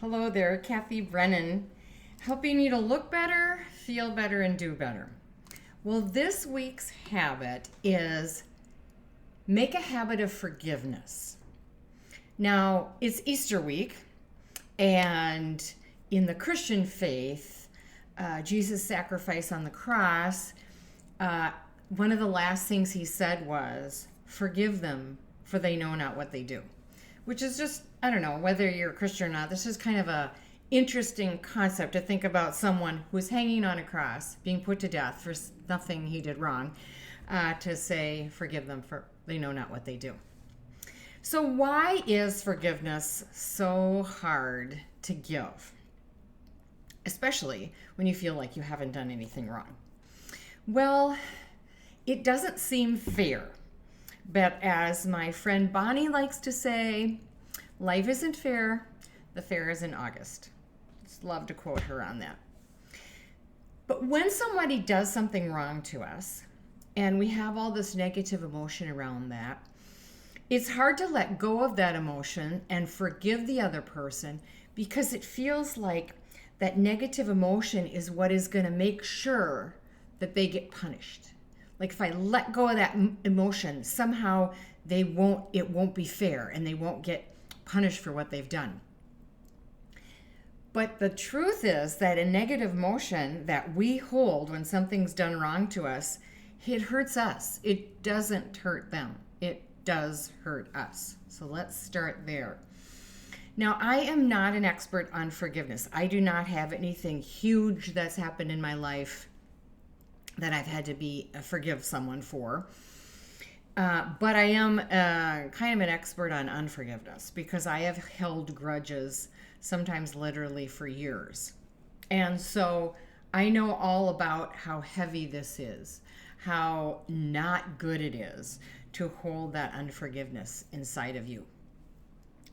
Hello there, Kathy Brennan, helping you to look better, feel better, and do better. Well, this week's habit is make a habit of forgiveness. Now, it's Easter week, and in the Christian faith, Jesus' sacrifice on the cross, one of the last things he said was, "Forgive them, for they know not what they do." Which is just, I don't know, whether you're a Christian or not, this is kind of a interesting concept to think about someone who's hanging on a cross, being put to death for nothing he did wrong, to say, forgive them, for they know not what they do. So why is forgiveness so hard to give? Especially when you feel like you haven't done anything wrong. Well, it doesn't seem fair. But as my friend Bonnie likes to say, life isn't fair, the fair is in August. Just love to quote her on that. But when somebody does something wrong to us, and we have all this negative emotion around that, it's hard to let go of that emotion and forgive the other person because it feels like that negative emotion is what is going to make sure that they get punished. Like if I let go of that emotion, somehow it won't be fair and they won't get punished for what they've done. But the truth is that a negative emotion that we hold when something's done wrong to us, it hurts us. It doesn't hurt them. It does hurt us. So let's start there. Now, I am not an expert on forgiveness. I do not have anything huge that's happened in my life that I've had to forgive someone for. But I am kind of an expert on unforgiveness because I have held grudges, sometimes literally for years. And so I know all about how heavy this is, how not good it is to hold that unforgiveness inside of you.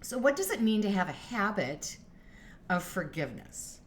So what does it mean to have a habit of forgiveness?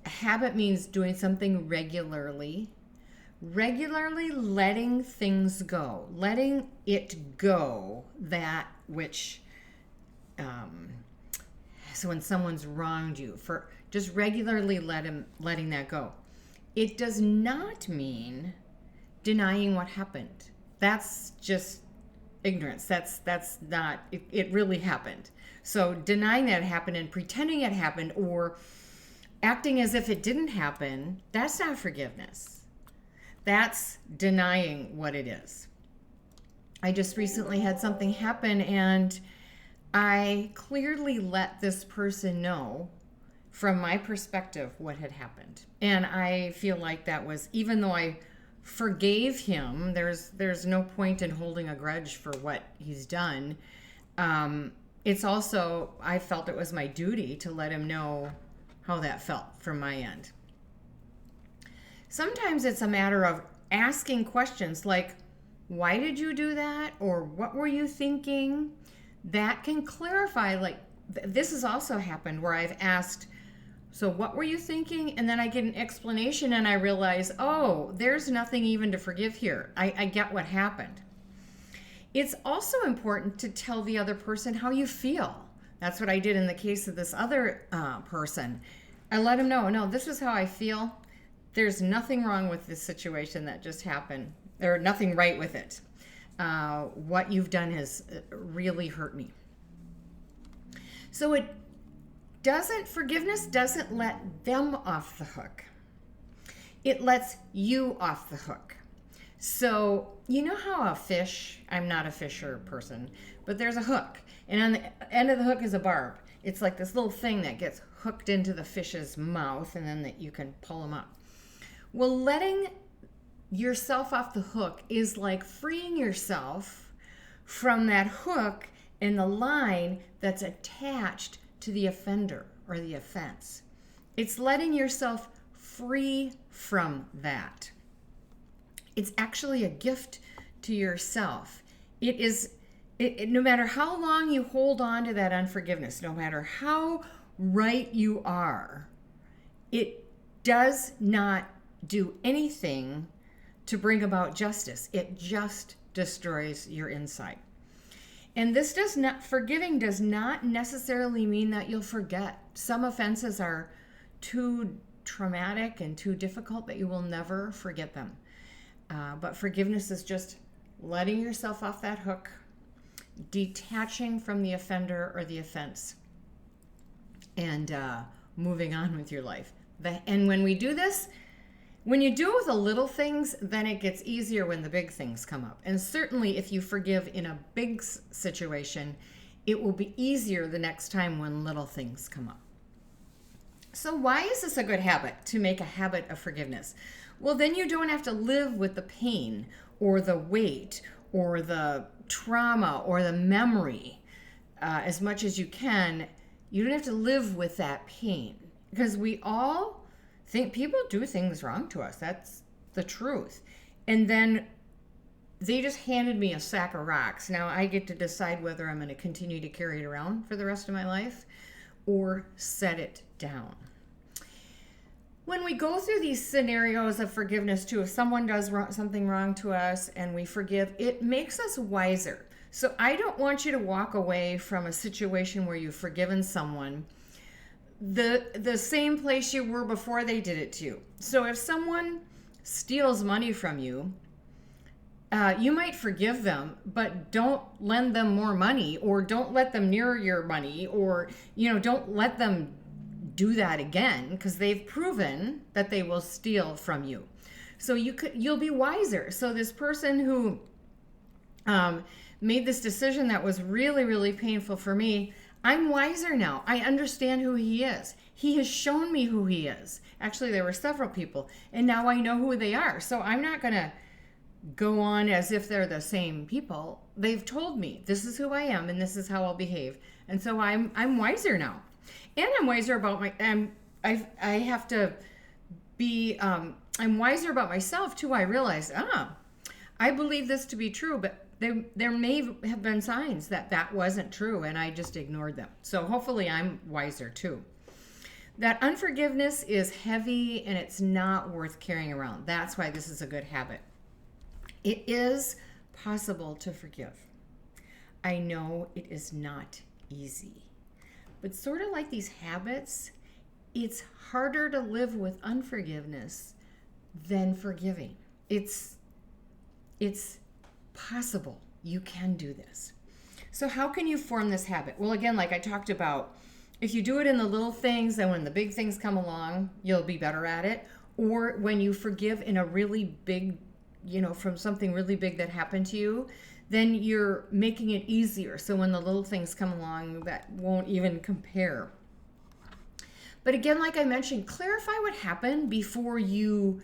A habit means doing something regularly letting things go, letting it go, that which, so when someone's wronged you, for just regularly letting that go. It does not mean denying what happened. That's just ignorance. That's not, it really happened. So denying that it happened and pretending it happened or acting as if it didn't happen, that's not forgiveness. That's denying what it is. I just recently had something happen and I clearly let this person know from my perspective what had happened. And I feel like that was, even though I forgave him, there's no point in holding a grudge for what he's done. It's also, I felt it was my duty to let him know how that felt from my end. Sometimes it's a matter of asking questions like, why did you do that? Or what were you thinking? That can clarify, like, this has also happened where I've asked, so what were you thinking? And then I get an explanation and I realize, oh, there's nothing even to forgive here. I get what happened. It's also important to tell the other person how you feel. That's what I did in the case of this other person. I let him know, no, this is how I feel. There's nothing wrong with this situation that just happened. There's nothing right with it. What you've done has really hurt me. So forgiveness doesn't let them off the hook. It lets you off the hook. So you know how a fish, I'm not a fisher person, but there's a hook. And on the end of the hook is a barb. It's like this little thing that gets hooked into the fish's mouth and then that you can pull them up. Well, letting yourself off the hook is like freeing yourself from that hook and the line that's attached to the offender or the offense. It's letting yourself free from that. It's actually a gift to yourself. It is, no matter how long you hold on to that unforgiveness, no matter how right you are, it does not do anything to bring about justice. It just destroys your inside. And forgiving does not necessarily mean that you'll forget. Some offenses are too traumatic and too difficult that you will never forget them. But forgiveness is just letting yourself off that hook, detaching from the offender or the offense, and moving on with your life. And when we do this, when you do it with the little things, then it gets easier when the big things come up. And certainly if you forgive in a big situation, it will be easier the next time when little things come up. So why is this a good habit, to make a habit of forgiveness? Well, then you don't have to live with the pain or the weight or the trauma or the memory as much as you can. You don't have to live with that pain, because we all think people do things wrong to us. That's the truth. And then they just handed me a sack of rocks. Now I get to decide whether I'm going to continue to carry it around for the rest of my life or set it down. When we go through these scenarios of forgiveness too, if someone does something wrong to us and we forgive, it makes us wiser. So I don't want you to walk away from a situation where you've forgiven someone the same place you were before they did it to you. So if someone steals money from you, you might forgive them, but don't lend them more money, or don't let them near your money, or don't let them do that again, because they've proven that they will steal from you. So you'll be wiser. So this person who made this decision that was really, really painful for me, I'm wiser now. I understand who he is. He has shown me who he is. Actually, there were several people, and now I know who they are. So I'm not going to go on as if they're the same people. They've told me this is who I am and this is how I'll behave. And so I'm wiser now. And I'm wiser about I'm wiser about myself too. I realize, I believe this to be true, but there may have been signs that wasn't true, and I just ignored them. So hopefully I'm wiser too. That unforgiveness is heavy and it's not worth carrying around. That's why this is a good habit. It is possible to forgive. I know it is not easy, but sort of like these habits, it's harder to live with unforgiveness than forgiving. It's possible. You can do this. So how can you form this habit? Well, again, like I talked about, if you do it in the little things, then when the big things come along, you'll be better at it. Or when you forgive in a really big, from something really big that happened to you, then you're making it easier. So when the little things come along, that won't even compare. But again, like I mentioned, clarify what happened before you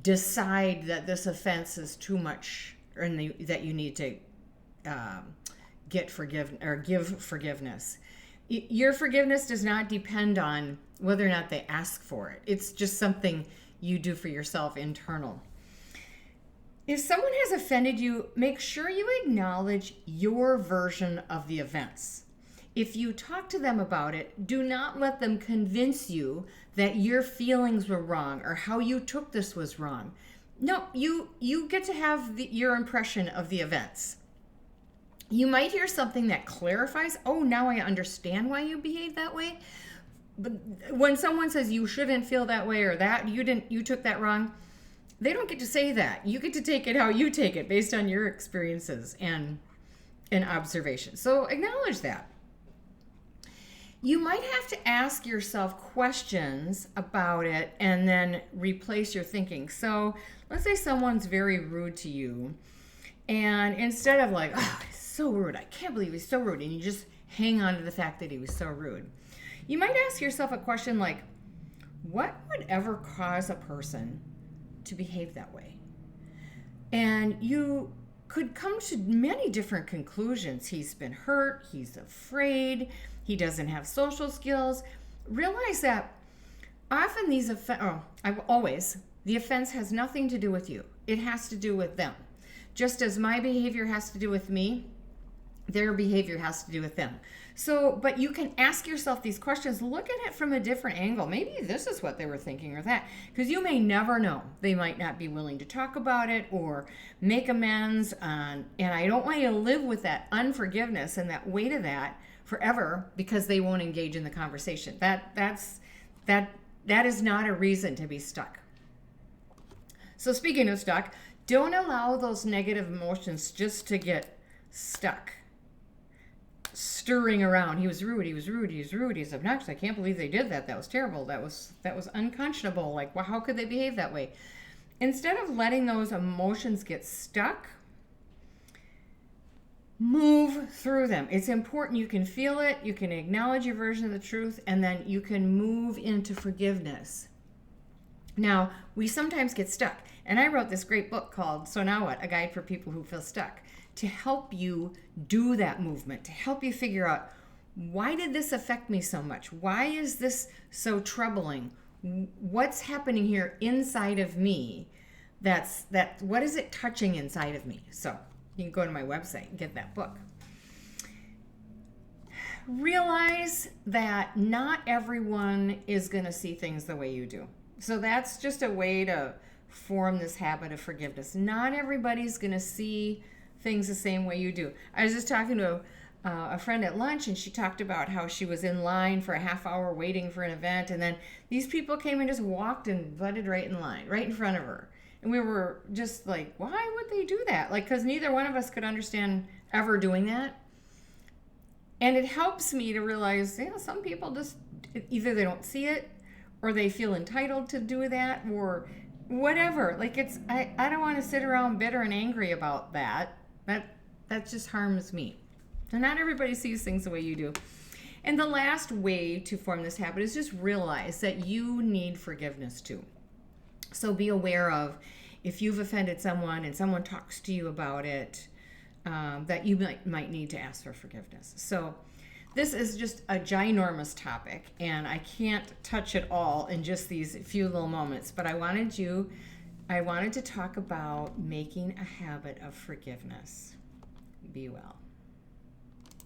decide that this offense is too much, or that you need to give forgiveness. Your forgiveness does not depend on whether or not they ask for it. It's just something you do for yourself, internal. If someone has offended you, make sure you acknowledge your version of the events. If you talk to them about it, do not let them convince you that your feelings were wrong or how you took this was wrong. No, you get to have your impression of the events. You might hear something that clarifies, oh, now I understand why you behaved that way. But when someone says you shouldn't feel that way, or that you took that wrong, they don't get to say that. You get to take it how you take it based on your experiences and observations. So acknowledge that. You might have to ask yourself questions about it and then replace your thinking. So let's say someone's very rude to you, and instead of like, oh, he's so rude, I can't believe he's so rude, and you just hang on to the fact that he was so rude, you might ask yourself a question like, what would ever cause a person to behave that way? And you could come to many different conclusions. He's been hurt, he's afraid, he doesn't have social skills. Realize that often the offense has nothing to do with you. It has to do with them. Just as my behavior has to do with me, their behavior has to do with them. So, but you can ask yourself these questions, look at it from a different angle. Maybe this is what they were thinking or that, because you may never know. They might not be willing to talk about it or make amends. And I don't want you to live with that unforgiveness and that weight of that forever because they won't engage in the conversation. That is not a reason to be stuck. So speaking of stuck, don't allow those negative emotions just to get stuck, stirring around. He was rude, he's obnoxious, I can't believe they did that, that was terrible, that was unconscionable, like, well, how could they behave that way? Instead of letting those emotions get stuck, move through them. It's important. You can feel it, you can acknowledge your version of the truth, and then you can move into forgiveness. Now, we sometimes get stuck, and I wrote this great book called So Now What? A Guide for People Who Feel Stuck, to help you do that movement, to help you figure out, why did this affect me so much? Why is this so troubling? What's happening here inside of me? What is it touching inside of me? So you can go to my website and get that book. Realize that not everyone is going to see things the way you do. So that's just a way to form this habit of forgiveness. Not everybody's going to see things the same way you do. I was just talking to a friend at lunch, and she talked about how she was in line for a half hour waiting for an event, and then these people came and just walked and butted right in line, right in front of her. And we were just like, why would they do that? Like, because neither one of us could understand ever doing that. And it helps me to realize, some people just, either they don't see it, or they feel entitled to do that, or whatever. Like, I don't want to sit around bitter and angry about that. That just harms me. So not everybody sees things the way you do. And the last way to form this habit is just realize that you need forgiveness too. So be aware of, if you've offended someone and someone talks to you about it, that you might need to ask for forgiveness. So this is just a ginormous topic, and I can't touch it all in just these few little moments, but I wanted to talk about making a habit of forgiveness. Be well.